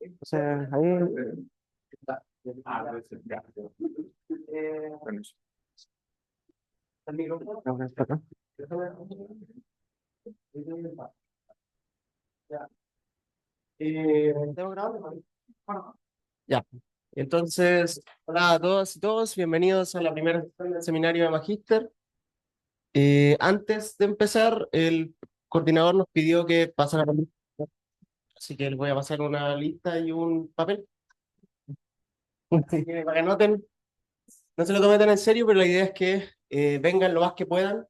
Entonces, ahí, creo que está acá. ¿Tengo grabado? Ya. Entonces, hola a todos y todos, bienvenidos a la primera sesión del seminario de Magíster. Antes de empezar, el coordinador nos pidió que pasara la lista, así que les voy a pasar una lista y un papel. Así que para que anoten, no se lo tomen tan en serio, pero la idea es que vengan lo más que puedan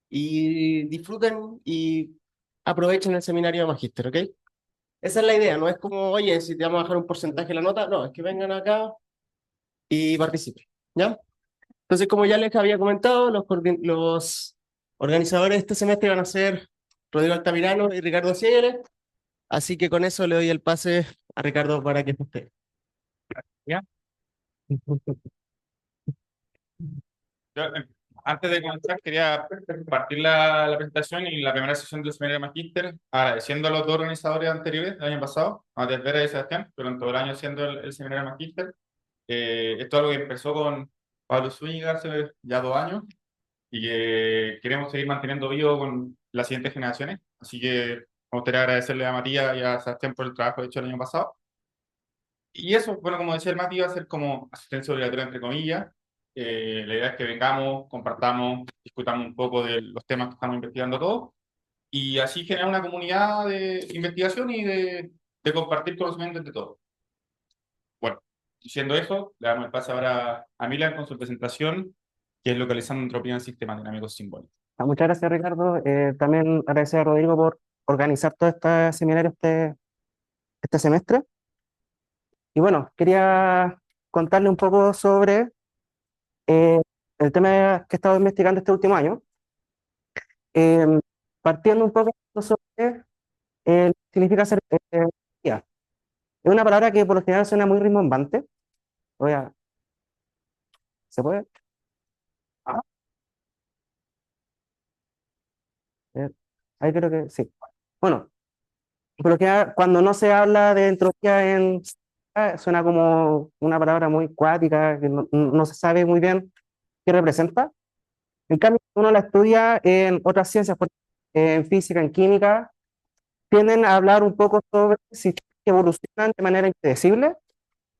y disfruten y aprovechen el seminario de Magíster, ¿ok? Esa es la idea, no es como, oye, si te vamos a bajar un porcentaje de la nota, no, es que vengan acá y participen, ¿ya? Entonces, como ya les había comentado, los organizadores de este semestre van a ser Rodrigo Altamirano y Ricardo Siegler, así que con eso le doy el pase a Ricardo para que esté. ¿Ya? Yo, antes de comenzar, quería partir la presentación y la primera sesión del seminario de Magíster, agradeciendo a los dos organizadores anteriores del año pasado, a Matías Vera y Sebastián, durante todo el año haciendo el seminario de Magíster. Esto es algo que empezó con Pablo Zúñiga hace ya 2 años y que queremos seguir manteniendo vivo con las siguientes generaciones. Así que me gustaría agradecerle a Matías y a Sebastián por el trabajo hecho el año pasado. Y eso, bueno, como decía el Mati, va a ser como asistencia obligatoria, entre comillas. La idea es que vengamos, compartamos, discutamos un poco de los temas que estamos investigando todos y así generar una comunidad de investigación y de compartir conocimientos entre todos. Bueno, diciendo eso, le damos el pase ahora a Milan con su presentación, que es localizando entropía en sistemas dinámicos simbólicos. Muchas gracias, Ricardo. También agradecer a Rodrigo por organizar todo este seminario este semestre. Y bueno, quería contarle un poco sobre eh, el tema que he estado investigando este último año. Eh, Partiendo un poco sobre significa ser energía. Es una palabra que por lo general suena muy rimbombante. Voy a, ¿Se puede? Ah, eh, ahí creo que sí. Bueno, por lo general, cuando no se habla de entropía suena como una palabra muy cuática, que no se sabe muy bien qué representa. En cambio, uno la estudia en otras ciencias, por ejemplo, en física, en química, tienden a hablar un poco sobre sistemas que evolucionan de manera impredecible.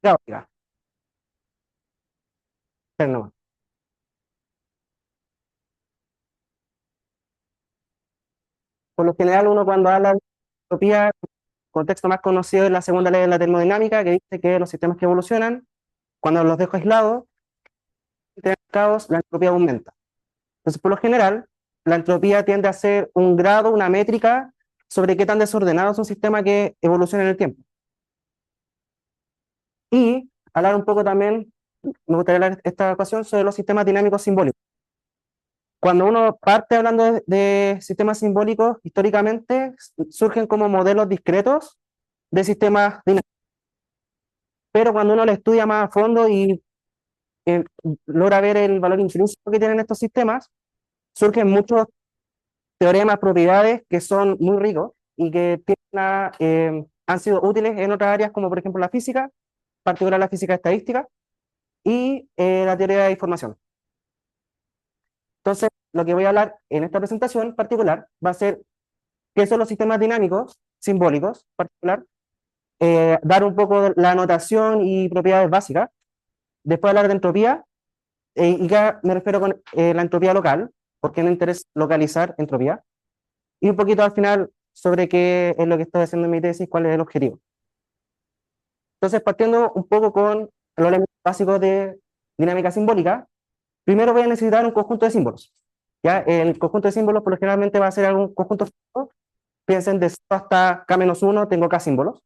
Caótica. No. Por lo general, uno cuando habla de entropía, el contexto más conocido es la segunda ley de la termodinámica, que dice que los sistemas que evolucionan, cuando los dejo aislados, en caos, la entropía aumenta. Entonces, por lo general, la entropía tiende a ser un grado, una métrica sobre qué tan desordenado es un sistema que evoluciona en el tiempo. Y hablar un poco también, me gustaría hablar esta ocasión sobre los sistemas dinámicos simbólicos. Cuando uno parte hablando de sistemas simbólicos, históricamente surgen como modelos discretos de sistemas dinámicos. Pero cuando uno lo estudia más a fondo y eh, logra ver el valor intrínseco que tienen estos sistemas, surgen muchos teoremas, propiedades que son muy ricos y que han sido útiles en otras áreas como por ejemplo la física, en particular la física estadística y la teoría de información. Entonces, lo que voy a hablar en esta presentación en particular va a ser qué son los sistemas dinámicos simbólicos, en particular, dar un poco de la notación y propiedades básicas, después hablar de entropía, y ya me refiero con la entropía local, porque me interesa localizar entropía, y un poquito al final sobre qué es lo que estoy haciendo en mi tesis, cuál es el objetivo. Entonces, partiendo un poco con los elementos básicos de dinámica simbólica, primero voy a necesitar un conjunto de símbolos. ¿Ya? El conjunto de símbolos por lo generalmente va a ser algún conjunto fijo. Piensen de 0 hasta k-1, tengo k símbolos.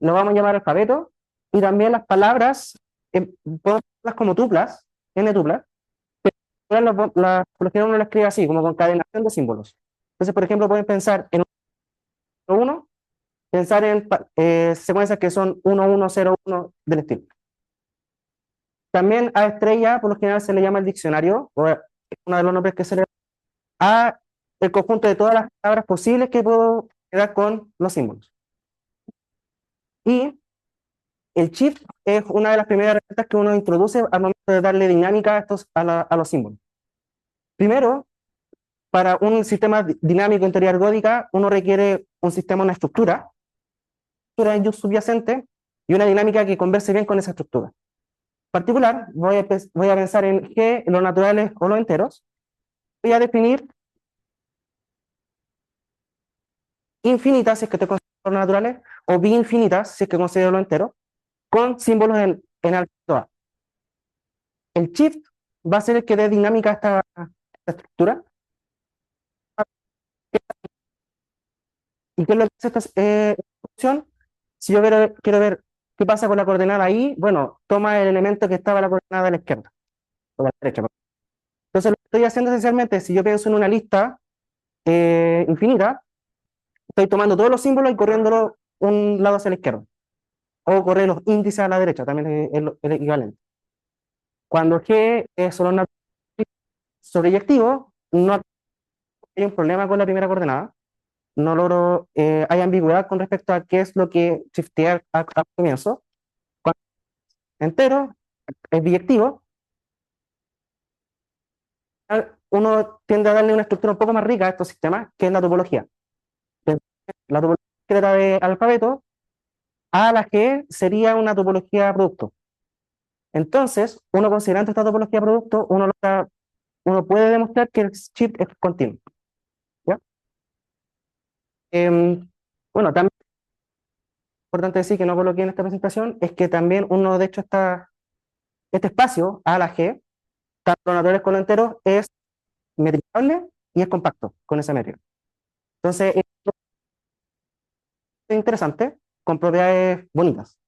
Lo vamos a llamar alfabeto, y también las palabras, podemos verlas como tuplas, n tuplas, pero por lo general uno las escribe así, como concadenación de símbolos. Entonces, por ejemplo, pueden pensar en 1, pensar en secuencias que son 1, 1, 0, 1 del estilo. También a estrella, por lo general, se le llama el diccionario, o uno de los nombres que se le da a el conjunto de todas las palabras posibles que puedo crear con los símbolos. Y el shift es una de las primeras herramientas que uno introduce al momento de darle dinámica a los símbolos. Primero, para un sistema dinámico en teoría ergódica, uno requiere un sistema, una estructura subyacente y una dinámica que converse bien con esa estructura. En particular, voy a pensar en G, los naturales o los enteros. Voy a definir infinitas, si es que te considero los naturales, o infinitas, si es que considero los enteros, con símbolos en alfabeto A. El shift va a ser el que dé dinámica a esta estructura. ¿Y qué es lo que hace esta función? Si yo quiero ver qué pasa con la coordenada I, bueno, toma el elemento que estaba a la coordenada de la izquierda, o de la derecha. Entonces, lo que estoy haciendo esencialmente, si yo pienso en una lista infinita, estoy tomando todos los símbolos y corriéndolos un lado hacia la izquierda. O correr los índices a la derecha, también es el equivalente. Cuando G es solo sobreyectivo, no hay un problema con la primera coordenada. No logro, hay ambigüedad con respecto a qué es lo que shiftear al comienzo. Cuando es entero, es biyectivo, uno tiende a darle una estructura un poco más rica a estos sistemas, que es la topología. La topología secreta de alfabeto, A a la G sería una topología producto. Entonces, uno considerando esta topología producto, uno puede demostrar que el shift es continuo. ¿Ya? Bueno, también es importante decir que no coloqué en esta presentación, es que también uno, de hecho, este espacio, A a la G, tanto los naturales como los enteros, es metricable y es compacto con esa métrica. Entonces, es interesante, con propiedades bonitas.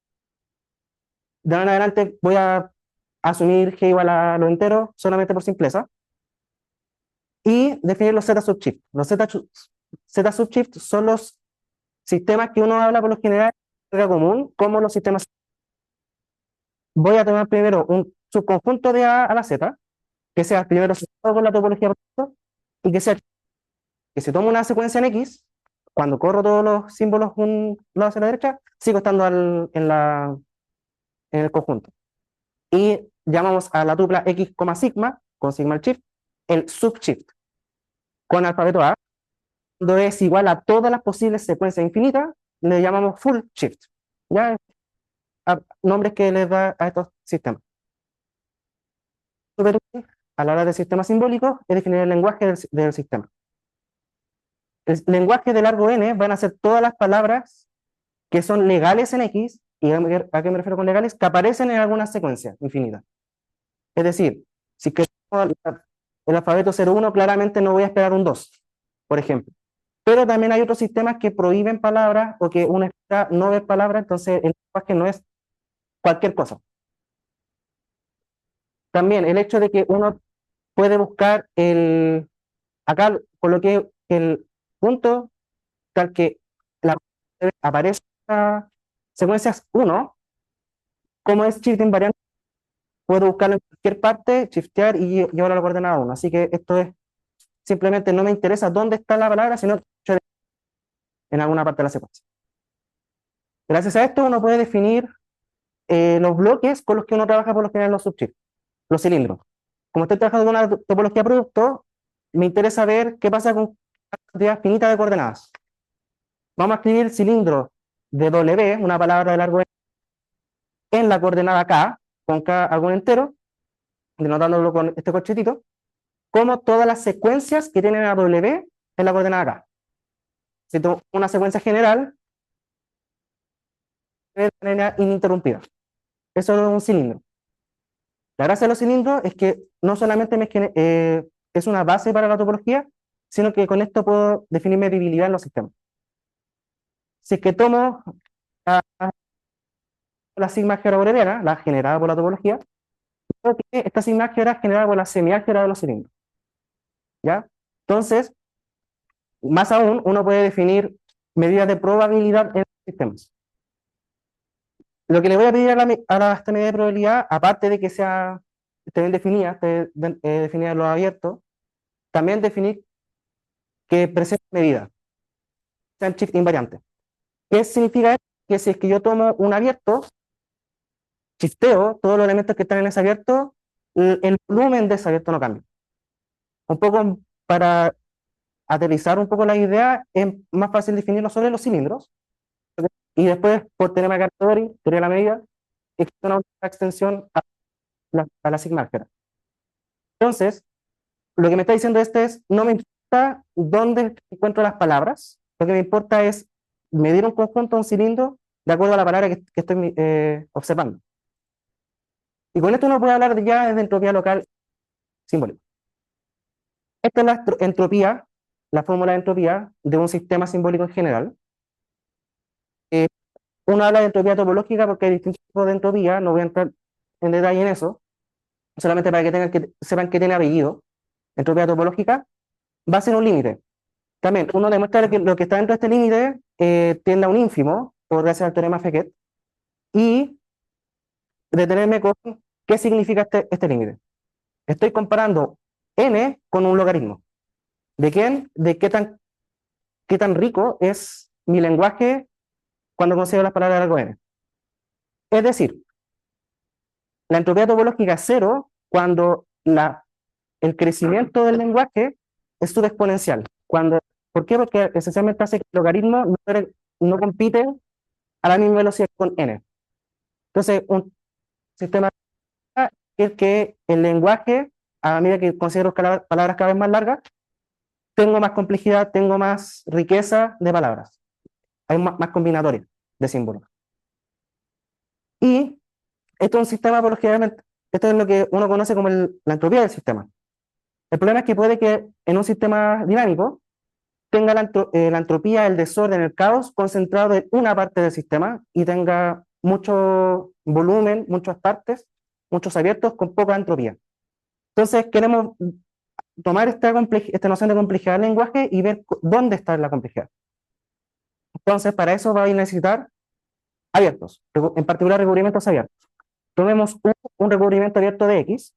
De ahora en adelante voy a asumir G igual a lo entero solamente por simpleza y definir los Z subshift. Los Z subshift son los sistemas que uno habla por lo general en la común como los sistemas. Voy a tomar primero un subconjunto de A a la Z, que sea primero asociado con la topología producto, y que se toma una secuencia en X, cuando corro todos los símbolos un lado hacia la derecha, sigo estando en el conjunto. Y llamamos a la tupla X, sigma, con sigma el shift, el subshift. Con alfabeto A, cuando es igual a todas las posibles secuencias infinitas, le llamamos full shift. ¿Ya? Nombres que les da a estos sistemas. Súper útil a la hora de sistemas simbólicos es definir el lenguaje del sistema. El lenguaje de largo n van a ser todas las palabras que son legales en X, y ¿a qué me refiero con legales? Que aparecen en alguna secuencia infinita. Es decir, si que el alfabeto 01, claramente no voy a esperar un 2, por ejemplo. Pero también hay otros sistemas que prohíben palabras o que uno espera no ver palabras, entonces el lenguaje no es cualquier cosa. También el hecho de que uno puede buscar acá coloqué el punto tal que aparece secuencias 1, como es shift invariante, puedo buscarlo en cualquier parte, shiftear y llevar a la coordenada 1. Así que esto es simplemente no me interesa dónde está la palabra, sino en alguna parte de la secuencia. Gracias a esto uno puede definir los bloques con los que uno trabaja por lo general en los subshifts, los cilindros. Como estoy trabajando con una topología producto, me interesa ver qué pasa con una cantidad finita de coordenadas. Vamos a escribir cilindro de W, una palabra de largo en la coordenada K, con K algún entero, denotándolo con este corchetito, como todas las secuencias que tienen a W en la coordenada K. Si tomo una secuencia general, de manera ininterrumpida. Eso es un cilindro. La gracia de los cilindros es que no solamente es una base para la topología, sino que con esto puedo definir medibilidad en los sistemas. Si es que tomo la sigma álgebra booleana, la generada por la topología, creo que esta sigma álgebra es generada por la semiálgebra de los cilindros. ¿Ya? Entonces, más aún, uno puede definir medidas de probabilidad en los sistemas. Lo que le voy a pedir a esta medida de probabilidad, aparte de que esté bien definida, definida en lo abierto, también definir que presente medida, sean shift invariantes. ¿Qué significa esto? que si es que yo tomo un abierto, shifteo todos los elementos que están en ese abierto, el volumen de ese abierto no cambia. Un poco para aterrizar un poco la idea, es más fácil definirlo sobre los cilindros. Y después, por teorema de Cartesio, teoría de la medida, existe una extensión a la sigma álgebra. Entonces, lo que me está diciendo este es, no me importa dónde encuentro las palabras, lo que me importa es medir un conjunto, un cilindro, de acuerdo a la palabra que estoy observando. Y con esto uno puede hablar ya de entropía local simbólica. Esta es la entropía, la fórmula de entropía de un sistema simbólico en general. Uno habla de entropía topológica porque hay distintos tipos de entropía, no voy a entrar en detalle en eso, solamente para que sepan que tiene apellido. Entropía topológica va a ser un límite. También uno demuestra que lo que está dentro de este límite tiende a un ínfimo, por gracias al teorema Fekete, y detenerme con qué significa este límite. Estoy comparando n con un logaritmo. ¿De quién? De qué tan rico es mi lenguaje cuando considero las palabras de largo n. Es decir, la entropía topológica es cero cuando el crecimiento del lenguaje es subexponencial. ¿Por qué? Porque esencialmente hace que el logaritmo no compite a la misma velocidad con n. Entonces, un sistema es el que el lenguaje, a medida que considero palabras cada vez más largas, tengo más complejidad, tengo más riqueza de palabras. Hay más combinatorias de símbolos. Y esto es un sistema, por lo general, esto es lo que uno conoce como la entropía del sistema. El problema es que puede que en un sistema dinámico tenga la entropía, el desorden, el caos concentrado en una parte del sistema y tenga mucho volumen, muchas partes, muchos abiertos con poca entropía. Entonces queremos tomar esta noción de complejidad del lenguaje y ver dónde está la complejidad. Entonces para eso va a necesitar abiertos, en particular recubrimientos abiertos. Tomemos un recubrimiento abierto de X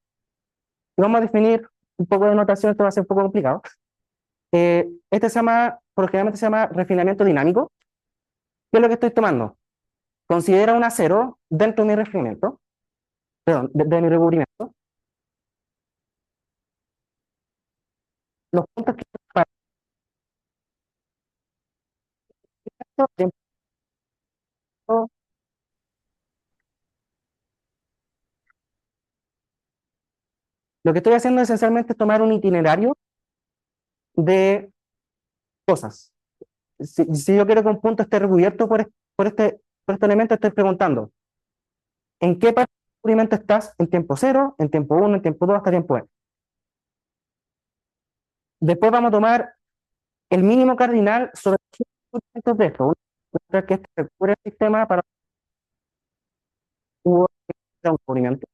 y vamos a definir un poco de notación, esto va a ser un poco complicado. Este generalmente se llama refinamiento dinámico. ¿Qué es lo que estoy tomando? Considera una cero dentro de mi refinamiento, perdón, de mi recubrimiento. Los puntos que para esto, lo que estoy haciendo esencialmente es tomar un itinerario de cosas. Si yo quiero que un punto esté recubierto por este elemento, estoy preguntando, ¿en qué parte del recubrimiento estás? ¿En tiempo 0, en tiempo 1, en tiempo 2, hasta tiempo n? Después vamos a tomar el mínimo cardinal sobre los recubrimientos de esto. Que este recubre el sistema para un recubrimiento.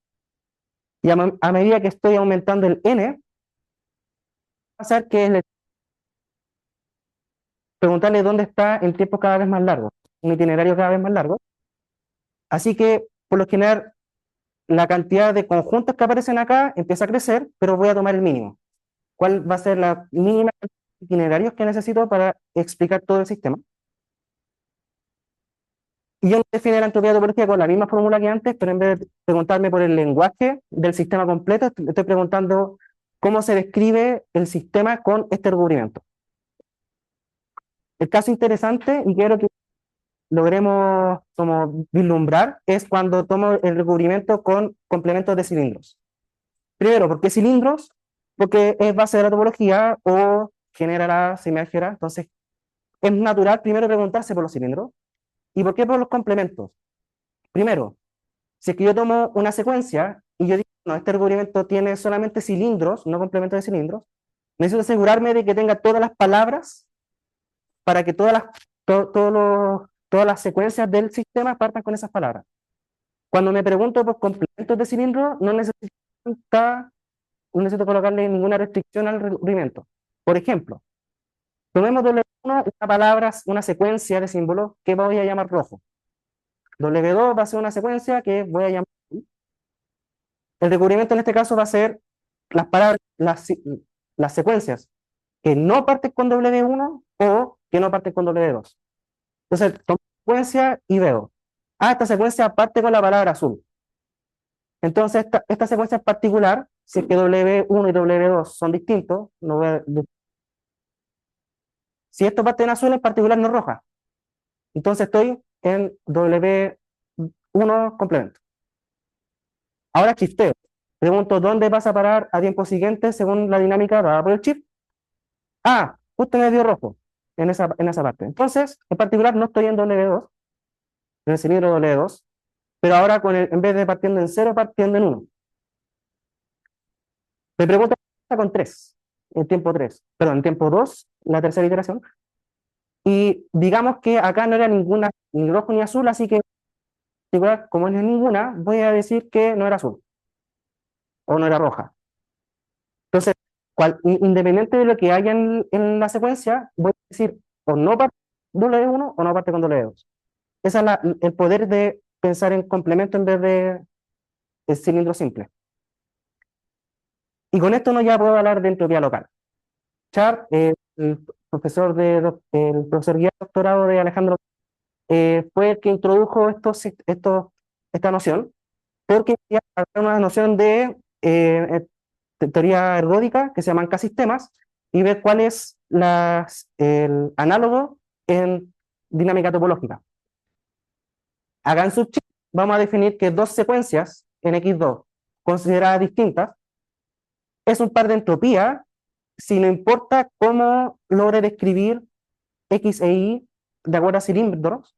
Y a medida que estoy aumentando el n, va a pasar que es preguntarle dónde está en tiempos cada vez más largos, un itinerario cada vez más largo. Así que, por lo general, la cantidad de conjuntos que aparecen acá empieza a crecer, pero voy a tomar el mínimo. ¿Cuál va a ser la mínima cantidad de itinerarios que necesito para explicar todo el sistema? Y yo defino la entropía topológica con la misma fórmula que antes, pero en vez de preguntarme por el lenguaje del sistema completo, estoy preguntando cómo se describe el sistema con este recubrimiento. El caso interesante, y quiero que logremos como vislumbrar, es cuando tomo el recubrimiento con complementos de cilindros. Primero, ¿por qué cilindros? Porque es base de la topología o genera la semiálgebra. Entonces, es natural primero preguntarse por los cilindros. ¿Y por qué por los complementos? Primero, si es que yo tomo una secuencia y yo digo, no, este recubrimiento tiene solamente cilindros, no complementos de cilindros, necesito asegurarme de que tenga todas las palabras para que todas las secuencias del sistema partan con esas palabras. Cuando me pregunto por complementos de cilindro, no necesito colocarle ninguna restricción al recubrimiento. Por ejemplo, tomemos W1, una palabra, una secuencia de símbolos que voy a llamar rojo. W2 va a ser una secuencia que voy a llamar. El recubrimiento en este caso va a ser las palabras, las secuencias que no parten con W1 o que no parten con W2. Entonces, secuencia y veo, esta secuencia parte con la palabra azul. Entonces, esta secuencia en particular, si es que W1 y W2 son distintos, no voy a- si esto parte en azul en particular no es roja. Entonces estoy en W1 complemento. Ahora shifteo. Pregunto dónde vas a parar a tiempo siguiente según la dinámica dada por el shift. Justo me dio rojo en esa parte. Entonces, en particular no estoy en W2, en el cilindro W2, pero ahora en vez de partiendo en 0, partiendo en 1. Me pregunto qué pasa con 3, en tiempo 3, perdón, en tiempo 2, la tercera iteración. Y digamos que acá no era ninguna, ni rojo ni azul, así que, igual, como no es ninguna, voy a decir que no era azul o no era roja. Entonces, independiente de lo que haya en la secuencia, voy a decir o no parte W1 o no parte con W2. Ese es el poder de pensar en complemento en vez de cilindro simple. Y con esto no ya puedo hablar de entropía local. Char, el profesor guía de doctorado de Alejandro, fue el que introdujo esta noción, porque quería hablar una noción de teoría ergódica que se llaman K-sistemas y ver cuál es el análogo en dinámica topológica. Acá en Subchip vamos a definir que dos secuencias en X2 consideradas distintas es un par de entropía si no importa cómo logre describir X e Y de acuerdo a cilindros,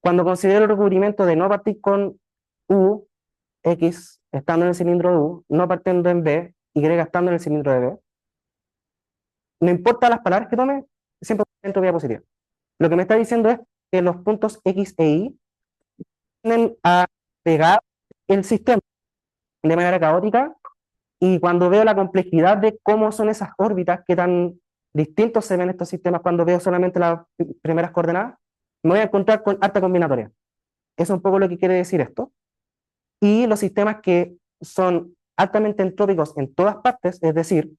cuando considero el recubrimiento de no partir con U, X estando en el cilindro de U, no partiendo en B, Y estando en el cilindro de B, no importa las palabras que tome, siempre hay entropía positiva. Lo que me está diciendo es que los puntos X e Y tienden a pegar el sistema de manera caótica, y cuando veo la complejidad de cómo son esas órbitas, qué tan distintos se ven estos sistemas cuando veo solamente las primeras coordenadas, me voy a encontrar con harta combinatoria. Eso es un poco lo que quiere decir esto. Y los sistemas que son altamente entrópicos en todas partes, es decir,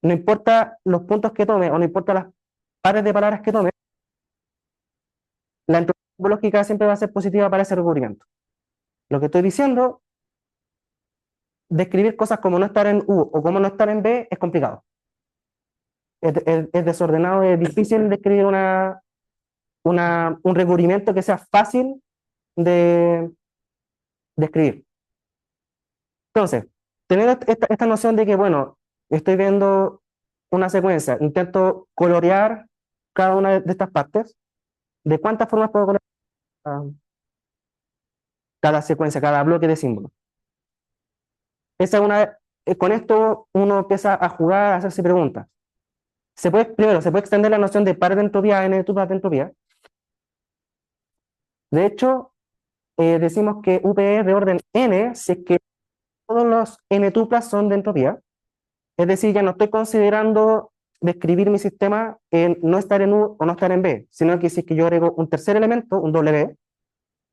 no importa los puntos que tome o no importa las pares de palabras que tome, la entropía topológica siempre va a ser positiva para ese recubrimiento. Lo que estoy diciendo, describir cosas como no estar en U o como no estar en B es complicado. Es desordenado, es difícil describir un recubrimiento que sea fácil de escribir. Entonces, tener esta noción de que, bueno, estoy viendo una secuencia, intento colorear cada una de estas partes, de cuántas formas puedo colorear cada secuencia, cada bloque de símbolos. Con esto uno empieza a jugar, a hacerse preguntas. Primero, se puede extender la noción de par de entropía a n de entropía. De hecho, decimos que UPE es de orden n si es que todos los n tuplas son de entropía. Es decir, ya no estoy considerando describir mi sistema en no estar en U o no estar en B, sino que si es que yo agrego un tercer elemento, un W,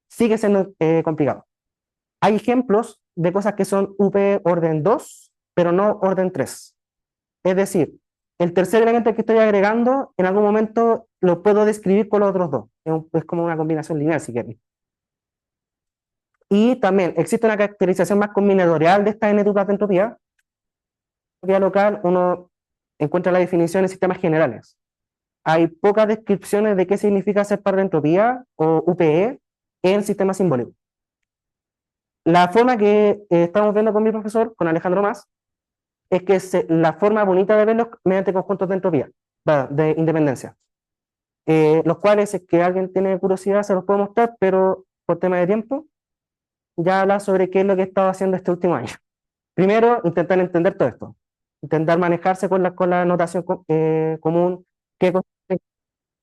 sigue siendo complicado. Hay ejemplos de cosas que son UP orden 2, pero no orden 3. Es decir, el tercer elemento que estoy agregando, en algún momento lo puedo describir con los otros dos. Es como una combinación lineal, si quieren. Y también existe una caracterización más combinatorial de esta n-tuplas de entropía. Entropía local, uno encuentra la definición en sistemas generales. Hay pocas descripciones de qué significa ser par de entropía o UPE en sistemas simbólicos. La forma que estamos viendo con mi profesor, con Alejandro Mas, es que la forma bonita de verlos mediante conjuntos de entropía, de independencia. Los cuales, si es que alguien tiene curiosidad, se los puedo mostrar, pero por tema de tiempo, ya habla sobre qué es lo que he estado haciendo este último año. Primero, intentar entender todo esto, intentar manejarse con la notación común que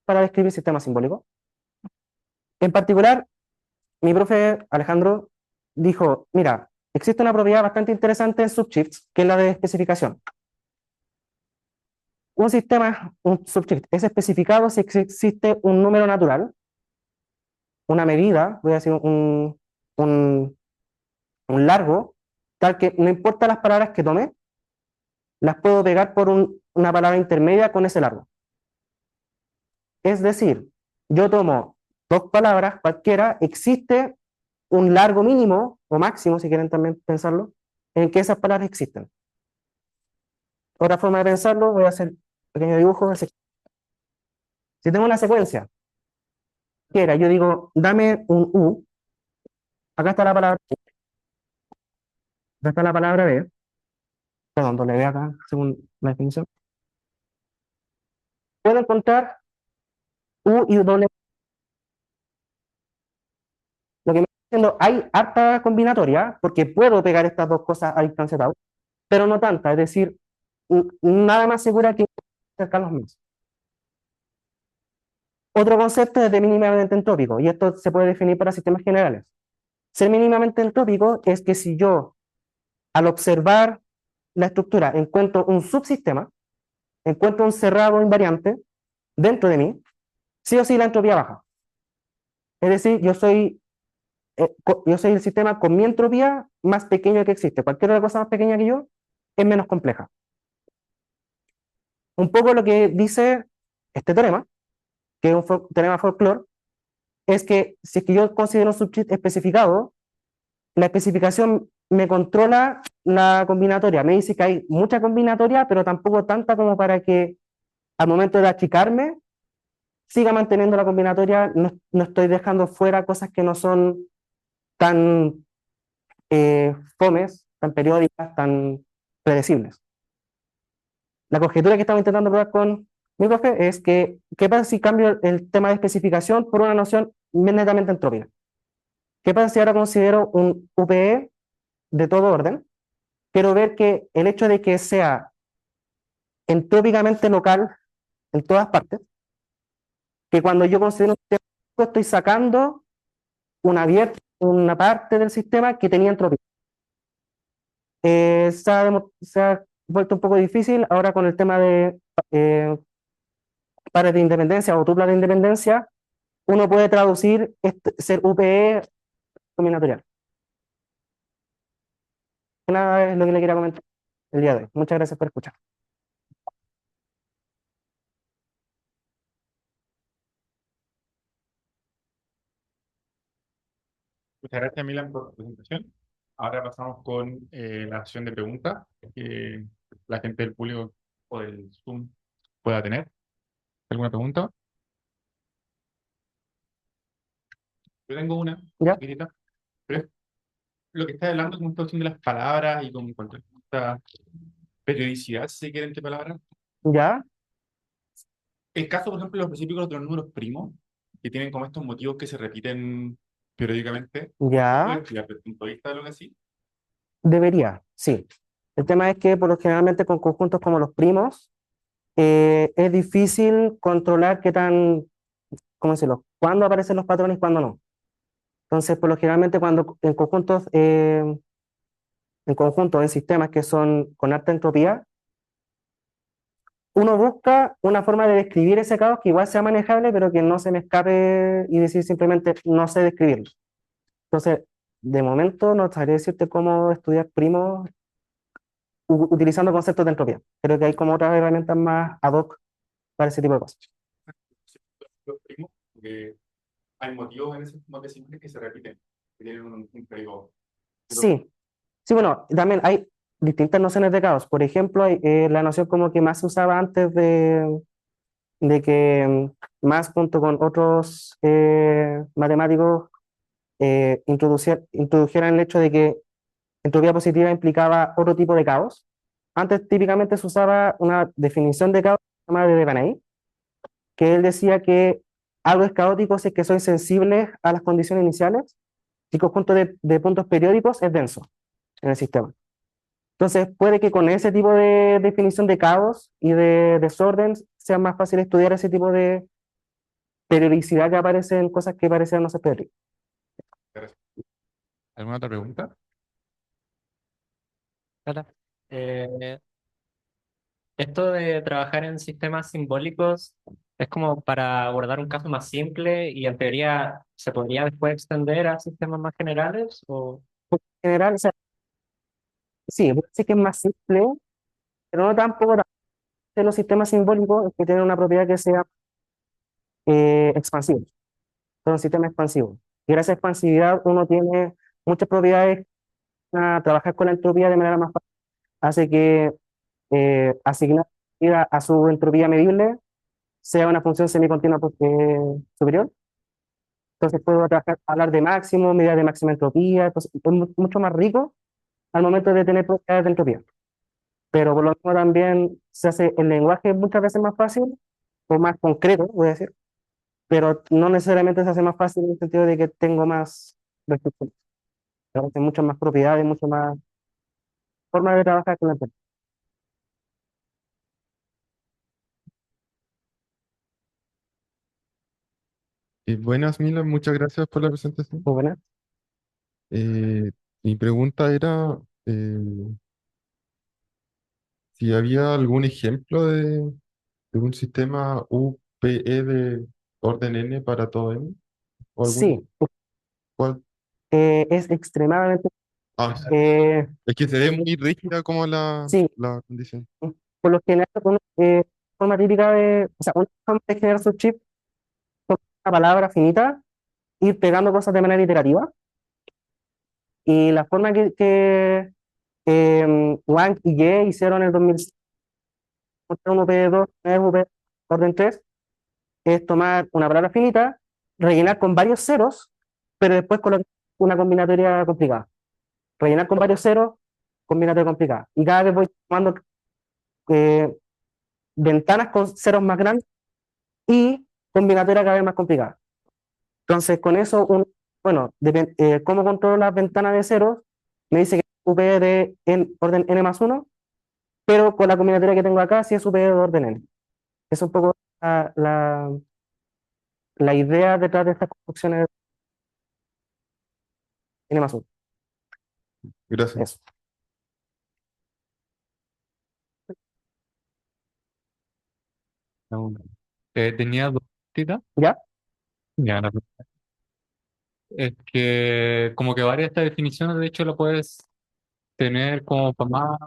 para describir sistemas simbólicos. En particular, mi profe Alejandro dijo, mira, existe una propiedad bastante interesante en subshifts, que es la de especificación. Un subshift es especificado si existe un número natural, una medida, voy a decir un largo, tal que no importa las palabras que tome, las puedo pegar por una palabra intermedia con ese largo. Es decir, yo tomo dos palabras cualquiera, existe un largo mínimo o máximo, si quieren también pensarlo, en que esas palabras existen. Otra forma de pensarlo, voy a hacer un pequeño dibujo. Si tengo una secuencia, yo digo, dame un U, acá está la palabra U, acá está la palabra B, perdón, W acá, según la definición. Puedo encontrar U y W. Lo que me está diciendo, hay harta combinatoria, porque puedo pegar estas dos cosas a distancia tau, pero no tanta, es decir, nada más segura que acercarlos más. Otro concepto es de mínimamente entrópico, y esto se puede definir para sistemas generales. Ser mínimamente entrópico es que si yo, al observar la estructura, encuentro un subsistema, encuentro un cerrado invariante dentro de mí, sí o sí la entropía baja. Es decir, yo soy el sistema con mi entropía más pequeña que existe. Cualquier otra cosa más pequeña que yo es menos compleja. Un poco lo que dice este teorema, que es un teorema folclore, es que si es que yo considero un subchip especificado, la especificación me controla la combinatoria. Me dice que hay mucha combinatoria, pero tampoco tanta como para que al momento de achicarme siga manteniendo la combinatoria. No, no estoy dejando fuera cosas que no son tan fomes, tan periódicas, tan predecibles. La conjetura que estamos intentando probar con mi profe es que, ¿qué pasa si cambio el tema de especificación por una noción netamente entrópica? ¿Qué pasa si ahora considero un UPE de todo orden? Quiero ver que el hecho de que sea entrópicamente local en todas partes, que cuando yo considero un sistema estoy sacando una parte del sistema que tenía entropía. Se ha vuelto un poco difícil ahora con el tema de pares de independencia o tuplas de independencia. Uno puede traducir ser UPE combinatorial. Nada es lo que le quería comentar el día de hoy. Muchas gracias por escuchar. Muchas gracias, Milan, por tu presentación. Ahora pasamos con la sesión de preguntas que la gente del público o del Zoom pueda tener. ¿Alguna pregunta? Yo tengo una ¿Ya? chiquitita, pero es lo que está hablando con esta cuestión de las palabras y con esta periodicidad, si se quiere, entre palabras. ¿Ya? El caso, por ejemplo, de los específicos de los números primos, que tienen como estos motivos que se repiten periódicamente, ¿puede ¿Ya? explicar desde el punto de vista de lo que así? Debería, sí. El tema es que por lo generalmente con conjuntos como los primos, es difícil controlar qué tan, ¿cómo decirlo? Cuándo aparecen los patrones y cuándo no. Entonces, por lo generalmente cuando en conjuntos, en sistemas que son con alta entropía, uno busca una forma de describir ese caos que igual sea manejable, pero que no se me escape y decir simplemente no sé describirlo. Entonces, de momento no sabría decirte cómo estudiar primos utilizando conceptos de entropía. Creo que hay como otras herramientas más ad hoc para ese tipo de cosas. Los primos, porque hay motivos en esos decimales que se repiten, que tienen un periodo. Pero, Sí, sí, bueno, también hay distintas nociones de caos. Por ejemplo, hay, la noción como que más se usaba antes de que más junto con otros matemáticos introdujeran el hecho de que entropía positiva implicaba otro tipo de caos. Antes típicamente se usaba una definición de caos llamada de Devaney, que él decía que algo es caótico si es que soy sensible a las condiciones iniciales y el conjunto de puntos periódicos es denso en el sistema. Entonces, puede que con ese tipo de definición de caos y de desorden sea más fácil estudiar ese tipo de periodicidad que aparece en cosas que parecen no ser periódicas. ¿alguna otra pregunta? Hola. Eh, Esto de trabajar en sistemas simbólicos es como para abordar un caso más simple y en teoría se podría después extender a sistemas más generales o En general, o sea, sí, puede ser que es más simple, pero no tampoco de los sistemas simbólicos es que tienen una propiedad que sea expansiva. son sistemas expansivos. Y gracias a expansividad uno tiene muchas propiedades a trabajar con la entropía de manera más fácil. Hace que asignar a su entropía medible sea una función semicontinua superior. Entonces puedo hablar de máximo, medidas de máxima entropía, entonces es mucho más rico al momento de tener propiedades de entropía. Pero por lo mismo también se hace el lenguaje muchas veces más fácil o más concreto, voy a decir, pero no necesariamente se hace más fácil en el sentido de que tengo más restricciones, muchas más propiedades, mucho más formas de trabajar con la entropía. Buenas, Mila, muchas gracias por la presentación. Muy buena. Eh, Mi pregunta era si había algún ejemplo de un sistema UPE de orden n para todo n, o algún Sí, cual. es extremadamente, Ah, eh, es que se ve muy rígida como sí, la condición. por lo general, forma típica o sea, una forma de generar su chip con una palabra finita, ir pegando cosas de manera iterativa, y la forma que Wang y Ye hicieron en el 2005, un UP2, un UP orden 3, es tomar una palabra finita, rellenar con varios ceros, pero después colocar una combinatoria complicada. Rellenar con varios ceros, combinatoria complicada. Y cada vez voy tomando eh, ventanas con ceros más grandes y combinatoria cada vez más complicada. Entonces, con eso, ¿cómo controlo las ventanas de ceros? Me dice que es UP de orden n más 1, pero con la combinatoria que tengo acá sí es UP de orden n. Es un poco la idea detrás de estas construcciones de n más 1. Gracias. Eso. No. Tenía dos cositas. ¿Ya? Ya, es que como que varias de estas definiciones, de hecho, lo puedes tener como para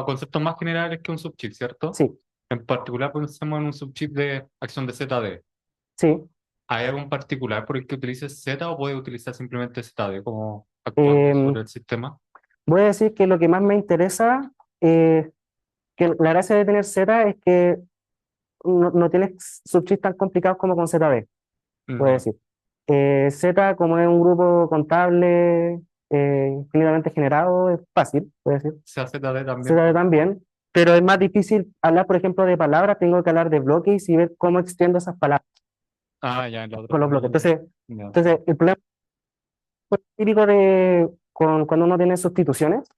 conceptos más generales que un subchip, ¿cierto? Sí, En particular, pensemos en un subchip de acción de ZD. sí. ¿Hay algún particular por el que utilices Z o puedes utilizar simplemente ZD como actuando Em, sobre el sistema? Voy a decir que lo que más me interesa, eh, que la gracia de tener Z es que no tienes subchips tan complicados como con ZB, voy a Ya. decir. Z, como es un grupo contable infinitamente generado, es fácil, voy a decir. Sea ZD también. ZB también, pero es más difícil hablar, por ejemplo, de palabras, tengo que hablar de bloques y ver cómo extiendo esas palabras Ah, ya, en la otra con los bloques. también. Ya. Entonces el problema típico cuando uno tiene sustituciones,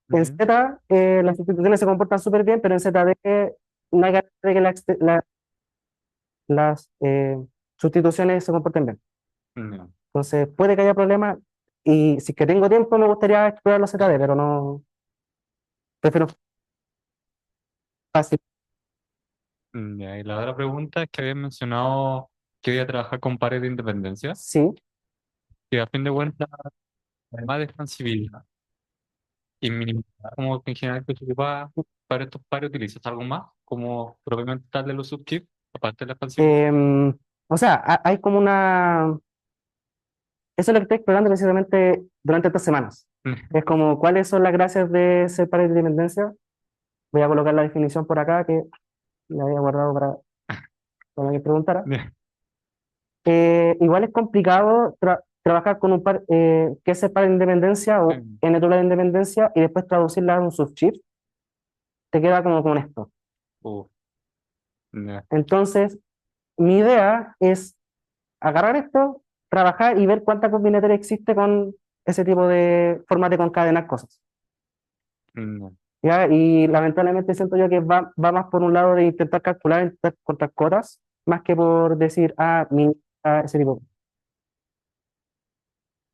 en Ujú. Z las sustituciones se comportan súper bien, pero en ZD no hay garantía de que las sustituciones se comporten bien. Ya. Entonces puede que haya problemas y si es que tengo tiempo me gustaría explorar los ZD, pero no, prefiero fácil. Ya, y la otra pregunta es que habías mencionado que voy a trabajar con pares de independencia, Sí, que a fin de cuentas, además de expansibilidad y minimizar, como que en general que se ocupa para estos pares, ¿utilizas algo más? Como propiamente tal de los subchips, aparte de la expansibilidad. o sea, hay como eso es lo que estoy explorando precisamente durante estas semanas. Es como, ¿cuáles son las gracias de ser pares de independencia? Voy a colocar la definición por acá que la había guardado para cuando me preguntara. Igual es complicado trabajar con un par, que es el par de independencia o n tabla de independencia y después traducirla a un subchip, te queda como con esto. Uh, ya. Entonces, mi idea es agarrar esto, trabajar y ver cuánta combinatoria existe con ese tipo de formas de concadenar cosas. Ya. ¿Ya? Y lamentablemente siento yo que va más por un lado de intentar calcular intentar contar cotas, más que por decir, ese tipo.